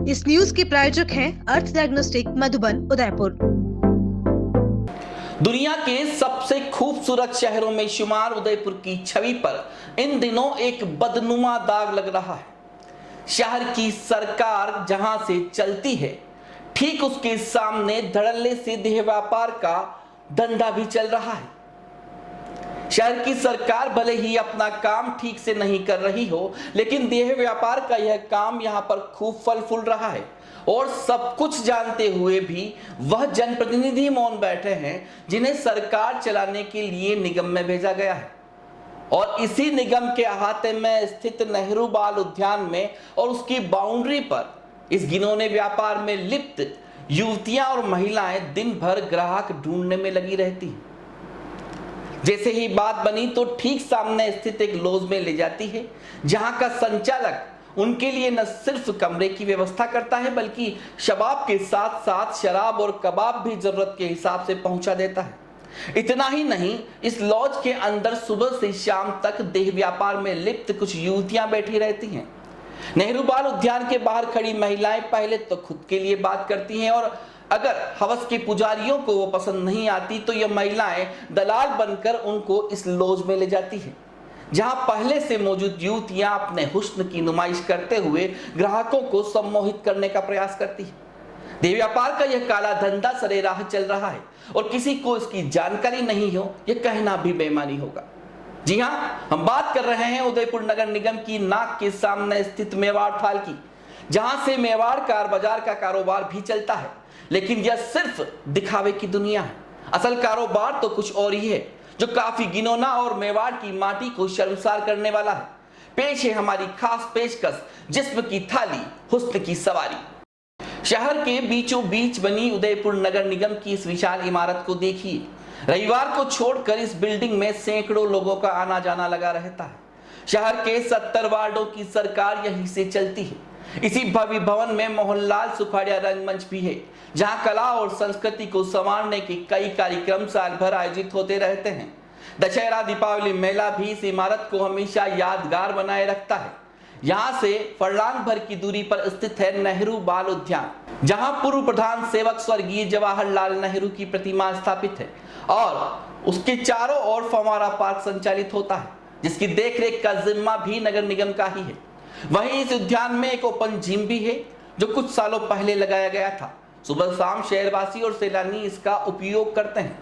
इस न्यूज के प्रायोजक हैं अर्थ डायग्नोस्टिक मधुबन उदयपुर। दुनिया के सबसे खूबसूरत शहरों में शुमार उदयपुर की छवि पर इन दिनों एक बदनुमा दाग लग रहा है। शहर की सरकार जहां से चलती है, ठीक उसके सामने धड़ल्ले से देह व्यापार का धंधा भी चल रहा है। शहर की सरकार भले ही अपना काम ठीक से नहीं कर रही हो, लेकिन देह व्यापार का यह काम यहां पर खूब फल फूल रहा है। और सब कुछ जानते हुए भी वह जनप्रतिनिधि मौन बैठे हैं जिन्हें सरकार चलाने के लिए निगम में भेजा गया है। और इसी निगम के अहाते में स्थित नेहरू बाल उद्यान में और उसकी बाउंड्री पर इस घिनौने व्यापार में लिप्त युवतियां और महिलाएं दिन भर ग्राहक ढूंढने में लगी रहती हैं। जैसे ही बात बनी तो ठीक सामने स्थित एक लॉज में ले जाती है, जहां का संचालक उनके लिए न सिर्फ कमरे की व्यवस्था करता है, बल्कि शबाब के साथ साथ शराब और कबाब भी जरूरत के हिसाब से पहुंचा देता है। इतना ही नहीं, इस लॉज के अंदर सुबह से शाम तक देह व्यापार में लिप्त कुछ युवतियां बैठी रहती हैं। नेहरू बाल उद्यान के बाहर खड़ी महिलाएं पहले तो खुद के लिए बात करती हैं, और अगर हवस के पुजारियों को वो पसंद नहीं आती तो यह महिलाएं दलाल बनकर उनको इस लॉज में ले जाती है, जहां पहले से मौजूद युवतियां अपने हुस्न की नुमाइश करते हुए ग्राहकों को सम्मोहित करने का प्रयास करती है। देह व्यापार का यह काला धंधा सरेराह चल रहा है और किसी को इसकी जानकारी नहीं हो, यह कहना भी बेईमानी होगा। जी हां, हम बात कर रहे हैं उदयपुर नगर निगम की नाक के सामने स्थित मेवाड़ थाल की, जहां से मेवाड़ कार बाजार का कारोबार भी चलता है। लेकिन यह सिर्फ दिखावे की दुनिया है। असल कारोबार तो कुछ और ही है, जो काफी घिनौना और मेवाड़ की माटी को शर्मसार करने वाला है। पेश है हमारी खास पेशकश, जिस्म की थाली, हुस्न की सवारी। शहर के बीचों बीच बनी उदयपुर नगर निगम की इस विशाल इमारत को देखिए। रविवार को छोड़कर इस बिल्डिंग में सैकड़ों लोगों का आना जाना लगा रहता है। शहर के 70 वार्डों की सरकार यहीं से चलती है। इसी भव्य भवन में मोहनलाल सुखाड़िया रंगमंच भी है, जहां कला और संस्कृति को संवारने के कई कार्यक्रम साल भर आयोजित होते रहते हैं। दशहरा, दीपावली मेला भी इस इमारत को हमेशा यादगार बनाए रखता है। यहाँ से फरलांग भर की दूरी पर स्थित है नेहरू बाल उद्यान, जहां पूर्व प्रधान सेवक स्वर्गीय जवाहरलाल नेहरू की प्रतिमा स्थापित है और उसके चारों ओर फव्वारा पार्क संचालित होता है, जिसकी देखरेख का जिम्मा भी नगर निगम का ही है। वहीं इस उद्यान में एक ओपन जिम भी है, जो कुछ सालों पहले लगाया गया था। सुबह शाम शहरवासी और सैलानी इसका उपयोग करते हैं।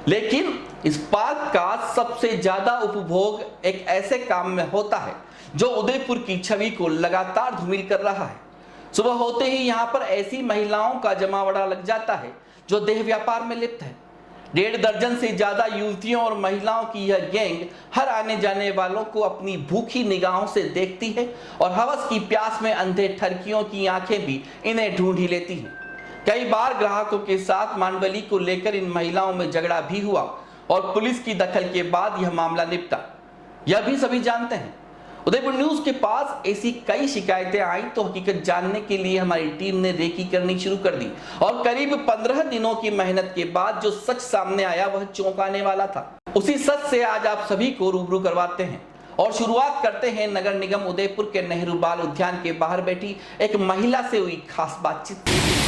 लेकिन इस पार्क का सबसे ज्यादा उपभोग एक ऐसे काम में होता है जो उदयपुर की छवि को लगातार धूमिल कर रहा है। सुबह होते ही यहाँ पर ऐसी महिलाओं का जमावड़ा लग जाता है जो देह व्यापार में लिप्त है। 1.5 दर्जन से ज्यादा युवतियों और महिलाओं की यह गैंग हर आने जाने वालों को अपनी भूखी निगाहों से देखती है, और हवस की प्यास में अंधे ठरकियों की आंखें भी इन्हें ढूंढ ही लेती हैं। कई बार ग्राहकों के साथ मांडवली को लेकर इन महिलाओं में झगड़ा भी हुआ और पुलिस की दखल के बाद यह मामला निपटा। यह भी सभी जानते हैं। उदयपुर न्यूज के पास ऐसी कई शिकायतें आई तो हकीकत जानने के लिए हमारी टीम ने रेकी करनी शुरू कर दी, और करीब 15 दिनों की मेहनत के बाद जो सच सामने आया वह चौंकाने वाला था। उसी सच से आज आप सभी को रूबरू करवाते हैं और शुरुआत करते हैं नगर निगम उदयपुर के नेहरू बाल उद्यान के बाहर बैठी एक महिला से हुई खास बातचीत।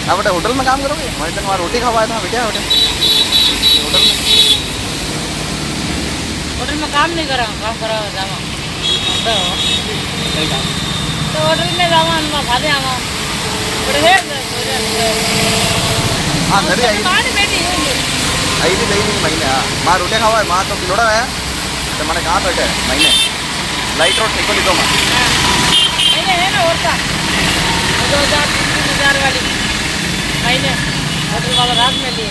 आप बेटा होटल में काम करोगे? मैं तो वहाँ रोटी खवाया था बेटा। होटल में काम नहीं करा, काम करा जावा तो होटल में जावा खाते आवा हाँ घर आई थी नहीं महीने। हाँ माँ रोटी खावा है, माँ तो किलोड़ा है तो मैंने कहाँ बैठे महीने लाइट रोड निको लिखो माँ महीने है ना होता 2000-3000 वाली महीने होटल वाला रात में लिए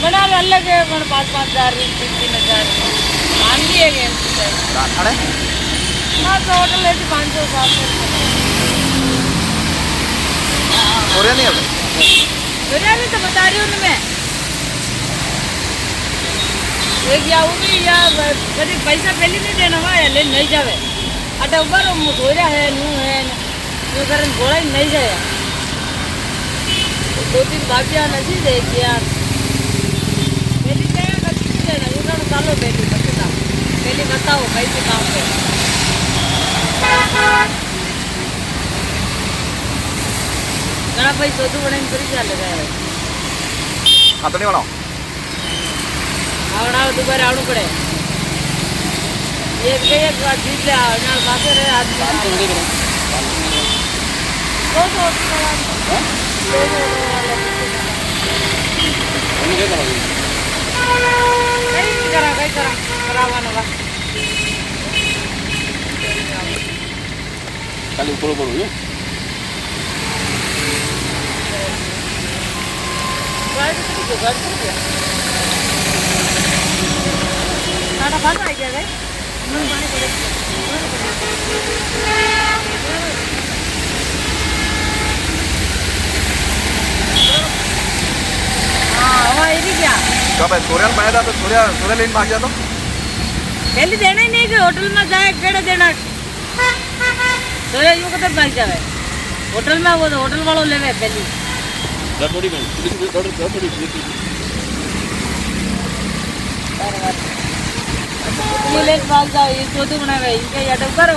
बना अलग है, 5,000 3,000 मान भी है अरे हाँ तो होटल है 500-700 हो रहा नहीं अब भी तो बता रही हूँ मैं एक या भी या कभी पैसा पहले नहीं देना हुआ या ले नहीं जावे अटा ऊपर मुझोरा है नू है जो कारण घोड़ा ही नहीं जाए। 2-3 भाभियाँ नहीं देखी यार पहली जाएगा कभी नहीं देना उन्होंने डालो पहली बताओ कैसे काम है। घना भाई सोचू बने पूरी चाल लगा है हाँ तो नहीं बनाओ आवड़ा दोबारा आवड़ू पड़े एक बार जीत ले ना बाकी रहे आदमी कई करा करावाना बा खाली ऊपर ऊपर हुई साढ़ा भाषा आई गया हाँ ये भी क्या कब है सूर्य पाया था तो सूर्य लेन भाग जाता पहले देना ही नहीं कि होटल में जाए केड़े देना सूर्य यूं कते भाग जावे होटल में वो तो होटल वालों लेवे पहली थोड़ी ये लेट भाग जाओ ये सोचू बनावे इनके याद ऊपर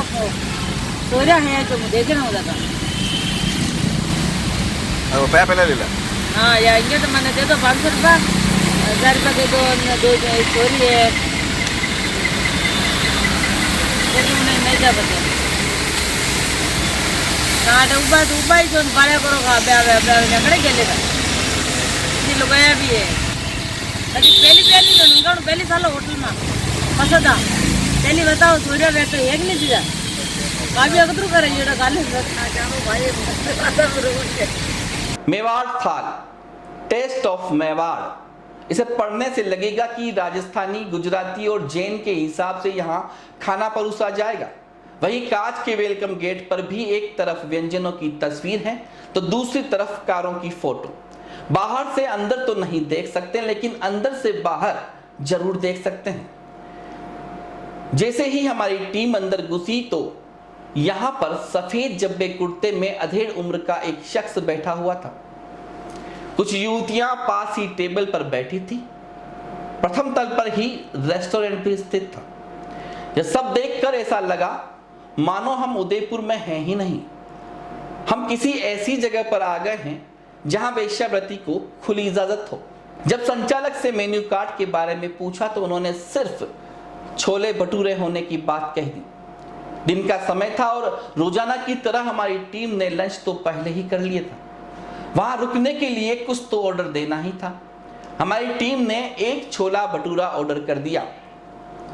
सूर्य है तो मुझे देखना होता था वो पैसा पहले ले ले हाँ या इनके तो मैंने दे दो 500 रुपया 1000 रुपया दे दो दो चोरी है नहीं जा बचे ना उबा ही जो भाड़े करो खा कड़े गेले का ये लोग आया भी है अभी पहली तो उनका पहली साल होटल में पसंद आ पहली बताओ सूर्य बैठो एक नहीं सीधा काफी अगतरू करे ये गाली जानो भाई मेवाड़ थाल, टेस्ट ऑफ मेवाड़। इसे पढ़ने से लगेगा कि राजस्थानी, गुजराती और जैन के हिसाब से यहाँ खाना परोसा जाएगा। वहीं कांच के वेलकम गेट पर भी एक तरफ व्यंजनों की तस्वीर है तो दूसरी तरफ कारों की फोटो। बाहर से अंदर तो नहीं देख सकते लेकिन अंदर से बाहर जरूर देख सकते हैं। जैसे ही हमारी टीम अंदर घुसी तो यहां पर सफेद जब्बे कुर्ते में अधेड़ उम्र का एक शख्स बैठा हुआ था। कुछ युवतियां पास ही टेबल पर बैठी थी। प्रथम तल पर ही रेस्टोरेंट भी स्थित था। यह सब देखकर ऐसा लगा मानो हम उदयपुर में हैं ही नहीं, हम किसी ऐसी जगह पर आ गए हैं जहां वेश्यावृत्ति को खुली इजाजत हो। जब संचालक से मेन्यू कार्ड के बारे में पूछा तो उन्होंने सिर्फ छोले भटूरे होने की बात कह दी। दिन का समय था और रोजाना की तरह हमारी टीम ने लंच तो पहले ही कर लिया था। वहां रुकने के लिए कुछ तो ऑर्डर देना ही था। हमारी टीम ने एक छोला भटूरा ऑर्डर कर दिया।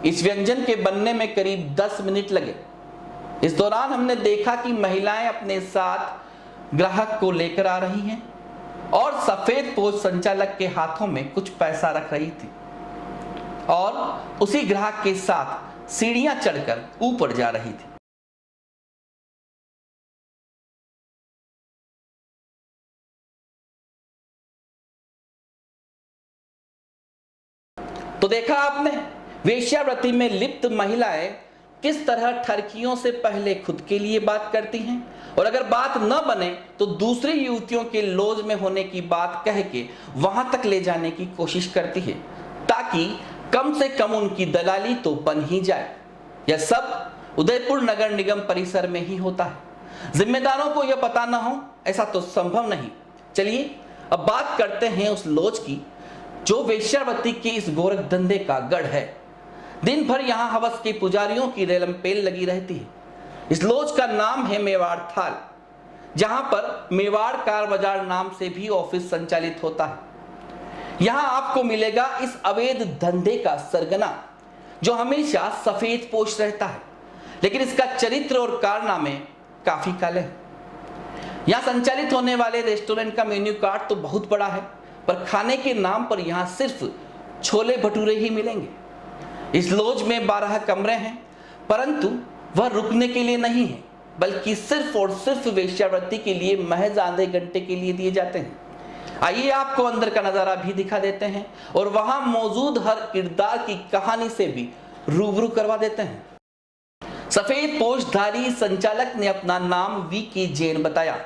इस व्यंजन के बनने में करीब 10 मिनट लगे। इस दौरान हमने देखा कि महिलाएं अपने साथ ग्राहक को लेकर आ रही हैं और सफेद पोश संचालक के हाथों में कुछ पैसा रख रही थी और उसी ग्राहक के साथ सीढ़ियां चढ़कर ऊपर जा रही थी। तो देखा आपने वेश्यावृत्ति में लिप्त महिलाएं किस तरह ठरकियों से पहले खुद के लिए बात करती हैं और अगर बात न बने तो दूसरी युवतियों के लॉज में होने की बात कह के वहां तक ले जाने की कोशिश करती है ताकि कम से कम उनकी दलाली तो बन ही जाए। यह सब उदयपुर नगर निगम परिसर में ही होता है। जिम्मेदारों को यह पता न हो ऐसा तो संभव नहीं। चलिए अब बात करते हैं उस लॉज की जो वेश्यावृत्ति के इस गोरख धंधे का गढ़ है। दिन भर यहाँ हवस के पुजारियों की रेलम पेल लगी रहती है। इस लॉज का नाम है मेवाड़ थाल, जहां पर मेवाड़ कार बाजार नाम से भी ऑफिस संचालित होता है। यहां आपको मिलेगा इस अवैध धंधे का सरगना जो हमेशा सफेद पोश रहता है, लेकिन इसका चरित्र और कारनामे काफी काले हैं। यहां संचालित होने वाले रेस्टोरेंट का मेन्यू कार्ड तो बहुत बड़ा है, पर खाने के नाम पर यहां सिर्फ छोले भटूरे ही मिलेंगे। इस लॉज में 12 कमरे हैं, परंतु वह रुकने के लिए नहीं है, बल्कि सिर्फ और सिर्फ वेश्यावृत्ति के लिए महज आधे घंटे के लिए दिए जाते हैं। आइए आपको अंदर का नजारा भी दिखा देते हैं और वहां मौजूद हर किरदार की कहानी से भी रूबरू करवा देते हैं। सफेद पोशधारी संचालक ने अपना नाम वी.के. जैन बताया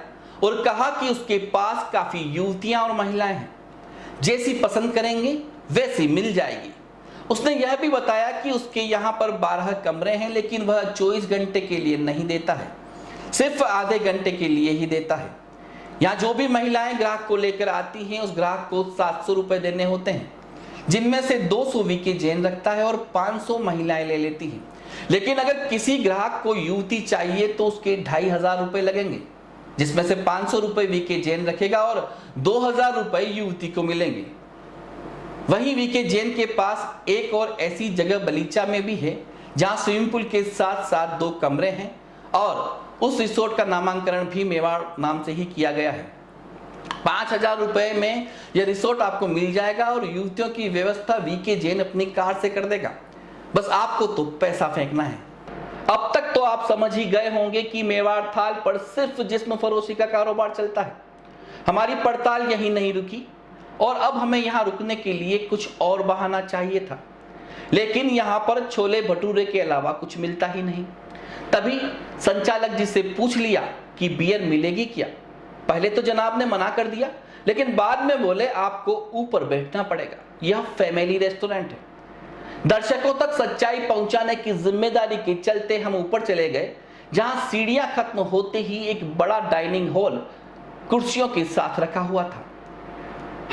और कहा कि उसके पास काफी युवतियां और महिलाएं हैं, जैसी पसंद करेंगे वैसी मिल जाएगी। उसने यह भी बताया कि उसके यहाँ पर 12 कमरे हैं, लेकिन वह 24 घंटे के लिए नहीं देता है, सिर्फ आधे घंटे के लिए ही देता है। यहाँ जो भी महिलाएं ग्राहक को लेकर आती हैं, उस ग्राहक को 700 रुपए देने होते हैं, जिनमें से 200 वीके जैन रखता है और 500 महिलाएं ले लेती हैं। लेकिन अगर किसी ग्राहक को युवती चाहिए तो उसके 2500 रुपए लगेंगे, जिसमें से 500 रुपए वीके जैन रखेगा और 2000 रुपए युवती को मिलेंगे। वहीं वीके जैन के पास एक और ऐसी जगह बलीचा में भी है जहां स्विमिंग पूल के साथ साथ 2 कमरे हैं और उस रिसोर्ट का नामांकन भी मेवाड़ नाम से ही किया गया है। 5000 रुपए में यह रिसोर्ट आपको मिल जाएगा और युवतियों की व्यवस्था वीके जैन अपनी कार से कर देगा। बस आपको तो पैसा फेंकना है। अब तक तो आप समझ ही गए होंगे कि मेवाड़ थाल पर सिर्फ जिस्म फरोशी का कारोबार चलता है। हमारी पड़ताल यही नहीं रुकी और अब हमें यहाँ रुकने के लिए कुछ और बहाना चाहिए था, लेकिन यहाँ पर छोले भटूरे के अलावा कुछ मिलता ही नहीं। तभी संचालक जी से पूछ लिया कि बियर मिलेगी क्या। पहले तो जनाब ने मना कर दिया, लेकिन बाद में बोले आपको ऊपर बैठना पड़ेगा, यह फैमिली रेस्टोरेंट है। दर्शकों तक सच्चाई पहुंचाने की जिम्मेदारी के चलते हम ऊपर चले गए, जहां सीढ़ियां खत्म होते ही एक बड़ा डाइनिंग हॉल कुर्सियों के साथ रखा हुआ था।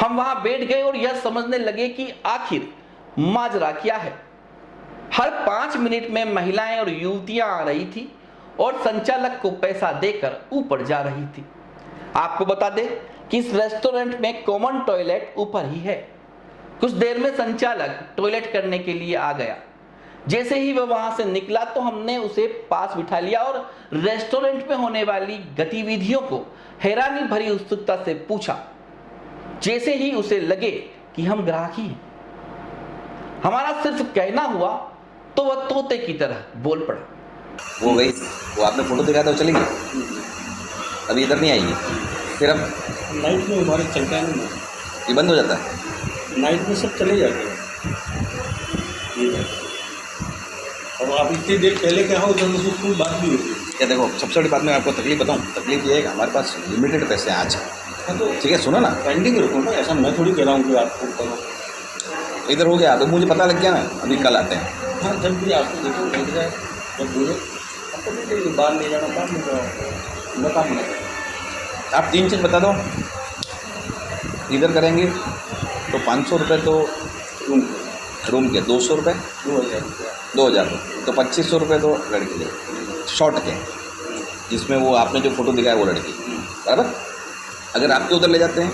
हम वहां बैठ गए और यह समझने लगे कि आखिर माजरा क्या है। हर 5 मिनट में महिलाएं और युवतियां आ रही थी और संचालक को पैसा देकर ऊपर जा रही थी। आपको बता दें कि इस रेस्टोरेंट में कॉमन टॉयलेट ऊपर ही है। कुछ देर में संचालक टॉयलेट करने के लिए आ गया। जैसे ही वह वहां से निकला तो हमने उसे पास बिठा लिया और रेस्टोरेंट में होने वाली गतिविधियों को हैरानी भरी उत्सुकता से पूछा। जैसे ही उसे लगे कि हम ग्राहक ही हैं, हमारा सिर्फ कहना हुआ तो वह तोते की तरह बोल पड़ा। वो गई, वो आपने फोटो दिखाया था, वो चली गई, अभी इधर नहीं आएगी। फिर अब नाइट में हमारे चलता है ना, ये बंद हो जाता है। नाइट में सब चले जाते हैं। ये है। अब आप इतनी देर पहले क्या हो जब उसको कोई बात भी होती है। क्या देखो, सबसे बड़ी बात मैं आपको तकलीफ बताऊँ, तकलीफ ये है कि हमारे पास लिमिटेड पैसे हैं आज। हाँ तो ठीक है, सुनो ना, पेंडिंग रखो ना, ऐसा मैं थोड़ी कह रहा हूँ कि आपको करो। इधर हो गया तो मुझे पता लग गया ना, अभी कल आते हैं। हाँ जब भी आपको देखो लग जाए, जब बोलो आपको भी चाहिए बाहर ले जाना, बाहर ले जाओ, मैं काम नहीं। आप 3 चीज़ बता दो। इधर करेंगे तो 500 रुपये तो रूम के, 200 रुपये, 2000 तो 2500 रुपये तो लड़की के शॉर्ट के, जिसमें वो आपने जो फोटो दिखाया वो लड़की, बराबर। अगर आपके उधर ले जाते हैं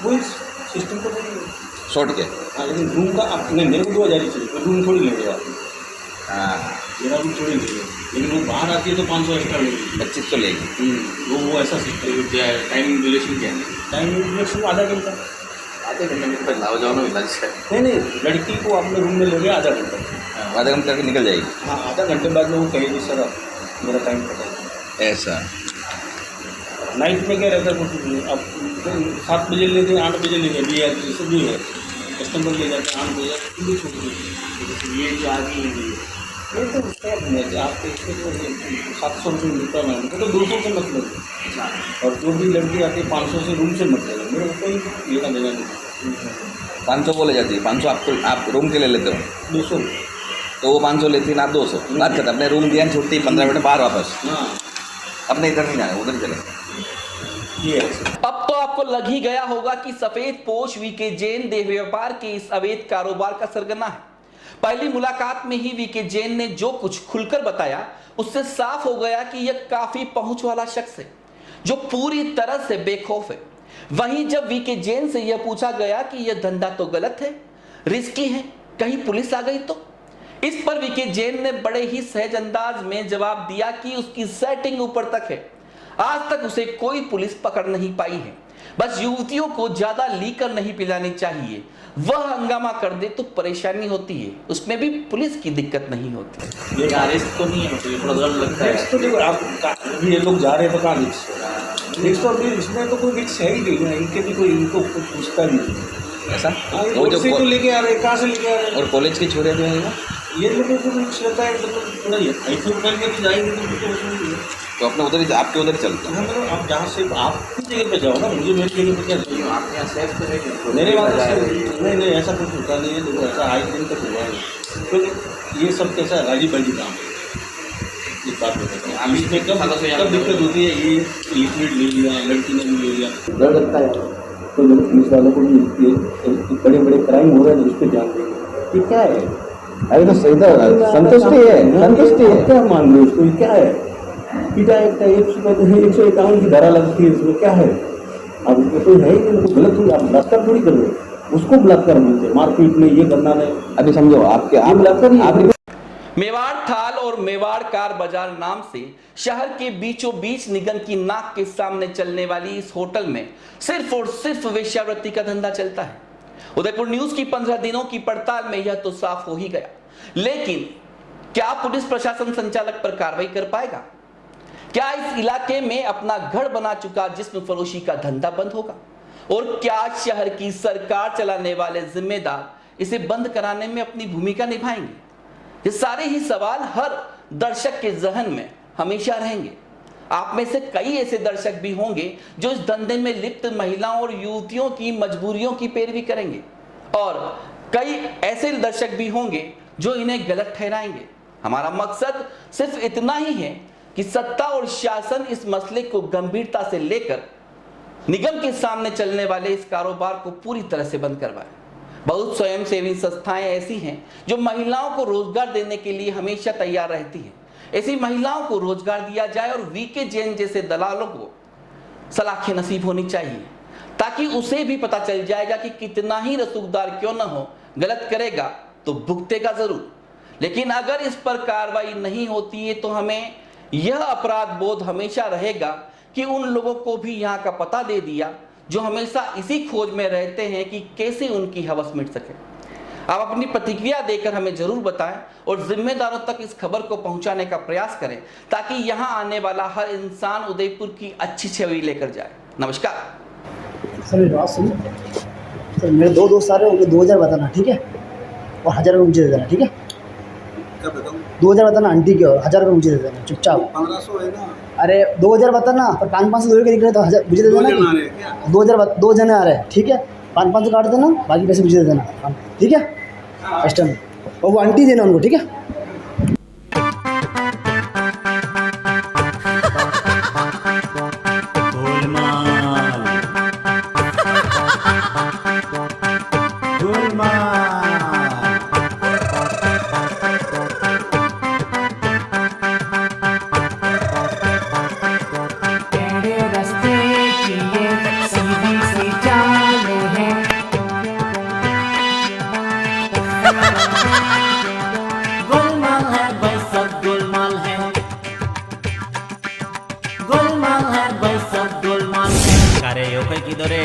वही सिस्टम तो नहीं है। शॉर्ट के, हाँ लेकिन रूम का आप नहीं, मेरे को 2000 ही चाहिए, तो रूम थोड़ी लेंगे आप, हाँ मेरा रूम थोड़ी लेंगे। लेकिन वो बाहर आती है तो 500 एक्स्ट्रा लेंगे। 2500 लेगी। वो ऐसा सिस्टम क्या है, टाइमिंग ड्यूरेशन क्या है? टाइमिंग ड्यूरेशन आधा घंटा। आधे घंटे में तो लाओ जाओ ना लंच है। नहीं, लड़की को आपने रूम में ले गया आधा घंटा, आधा घंटे करके निकल जाएगी। हाँ आधा घंटे बाद में वो कहेगी सर अब मेरा टाइम पता है। ऐसा नाइट में क्या रहता है, कुछ नहीं। अब 7 बजे लेते हैं, 8 बजे लेंगे, भी है सब भी है, कस्टमर ले जाते हैं 8 बजे, खुली छोड़ देते। ये जो आगे ये तो उसका नहीं है, आपके इसके तो 700 रुपये मिलता है, मैम तो 200 से मतलब है। और जो भी लड़की आती है 500 से रूम से मतलब है, मेरे को कोई लेना देना नहीं। 500 वो ले जाती है, 500 आप रूम के ले लेते हो, 200 तो वो 500 लेती है ना, आप 200 बात करते। अपने रूम दिया छुट्टी 15 मिनट बाहर वापस, हाँ अपने इधर नहीं जाना, उधर चले। ये है। अब तो आपको लग ही गया होगा कि सफेद पोश वीके जैन देह व्यापार के इस अवैध कारोबार का सरगना है। पहली मुलाकात में ही वीके जैन ने जो कुछ खुलकर बताया, उससे साफ हो गया कि यह काफी पहुंच वाला शख्स है जो पूरी तरह से बेखौफ है। वहीं जब वीके जैन से यह पूछा गया कि यह धंधा तो गलत है, रिस्की है, कहीं पुलिस आ गई तो, इस पर वीके जैन ने बड़े ही सहज अंदाज में जवाब दिया कि उसकी सेटिंग ऊपर तक है, आज तक उसे कोई पुलिस पकड़ नहीं पाई है, बस युवतियों को ज्यादा लीकर नहीं पिलानी चाहिए, वह हंगामा कर दे तो परेशानी होती है, उसमें भी पुलिस की दिक्कत नहीं होती। ये रिस्क तो नहीं है, मुझे थोड़ा डर लगता है। रिस्क तो देखो, आप ये लोग जा रहे हैं तो कहाँ रिस्क तो अभी इसमें तो कोई रिस्क है ही नहीं, इनके भी कोई इनको कुछ पूछता नहीं ऐसा। वो जो तो लेके आ रहे हैं, कहाँ से लेके आ रहे हैं? और कॉलेज की छोड़िया जो है वो, ये लोगों को रिस्क रहता है, तो नहीं है ऐसे उतर के भी जाएंगे तो अपने उधर ही, आपके उधर ही चलते हैं। मतलब आप जहाँ से आप जगह पे जाओ ना, मुझे मेरी जगह पे क्या चाहिए, आप यहाँ सेफ तो नहीं, मेरे बात नहीं ऐसा कुछ होता नहीं है। देखो ऐसा 8 दिन तक हुआ है, तो ये सब कैसा राजी बाजी काम है, ये बात बताते हैं। हम इसमें कब दिक्कत होती है, ये लिक्विड ले लिया, लड़की ने भी ले लिया, डर लगता है। तो मेरे पुलिस वालों को भी ये बड़े बड़े क्राइम हो रहे हैं, उस पर ध्यान देंगे। ये क्या है? अरे तो सही तो संतुष्टि है, संतुष्टि है। क्या मान लो उसको, ये क्या है? पीटा एक 151 की धारा लगती है, इसमें क्या है? अब उसमें कोई है ही नहीं, तो गलत हुई, आप बलात्कार थोड़ी कर रहे हो, उसको बलात्कार बोलते हैं, मारपीट में ये करना नहीं। अभी समझो आपके आप बलात्कार आपने मेवाड़ थाल और मेवाड़ कार बाजार नाम से शहर के बीचों बीच निगम की नाक के सामने चलने वाली इस होटल में सिर्फ और सिर्फ वेश्यावृत्ति का धंधा चलता है। उदयपुर न्यूज की 15 दिनों की पड़ताल में यह तो साफ हो ही गया, लेकिन क्या पुलिस प्रशासन संचालक पर कार्रवाई कर पाएगा? क्या इस इलाके में अपना घर बना चुका जिस्म फरोशी का धंधा बंद होगा? और क्या शहर की सरकार चलाने वाले जिम्मेदार इसे बंद कराने में अपनी भूमिका निभाएंगे? ये सारे ही सवाल हर दर्शक के जहन में हमेशा रहेंगे। आप में से कई ऐसे दर्शक भी होंगे जो इस धंधे में लिप्त महिलाओं और युवतियों की मजबूरियों की पैरवी करेंगे, और कई ऐसे दर्शक भी होंगे जो इन्हें गलत ठहराएंगे। हमारा मकसद सिर्फ इतना ही है कि सत्ता और शासन इस मसले को गंभीरता से लेकर निगम के सामने चलने वाले इस कारोबार को पूरी तरह से बंद करवाए। बहुत स्वयंसेवी संस्थाएं ऐसी हैं जो महिलाओं को रोजगार देने के लिए हमेशा तैयार रहती हैं। ऐसी महिलाओं को रोजगार दिया जाए और वीके जैन जैसे दलालों को सलाखें नसीब होनी चाहिए, ताकि उसे भी पता चल जाएगा कि कितना ही रसूखदार क्यों न हो, गलत करेगा तो भुगतेगा जरूर। लेकिन अगर इस पर कार्रवाई नहीं होती है तो हमें यह अपराध बोध हमेशा रहेगा कि उन लोगों को भी यहाँ का पता दे दिया जो हमेशा इसी खोज में रहते हैं कि कैसे उनकी हवस मिट सके। आप अपनी प्रतिक्रिया देकर हमें जरूर बताएं और जिम्मेदारों तक इस खबर को पहुंचाने का प्रयास करें, ताकि यहां आने वाला हर इंसान उदयपुर की अच्छी छवि लेकर जाए। नमस्कार। सर मेरी बात सुनो सर, मेरे 2 दोस्त आ रहे हैं, उनको 2000 बताना, ठीक है? और 1000 रुपये मुझे दे देना, ठीक है? 2000 बताना आंटी के, और 1000 रुपये मुझे दे देना चुपचाप। 1500 है ना? अरे 2000 बताना, पर 500 लोगों के निकले तो 1000 मुझे दे देना। 2 जने आ रहे हैं, ठीक है? 500 काट देना, बाकी पैसे मुझे दे देना, ठीक है? कस्टमर और वो आंटी देना उनको, ठीक है? गोलमाल है भाई, सब गोलमाल है, गोलमाल है भाई, सब गोलमाल है। करे ओके की दरे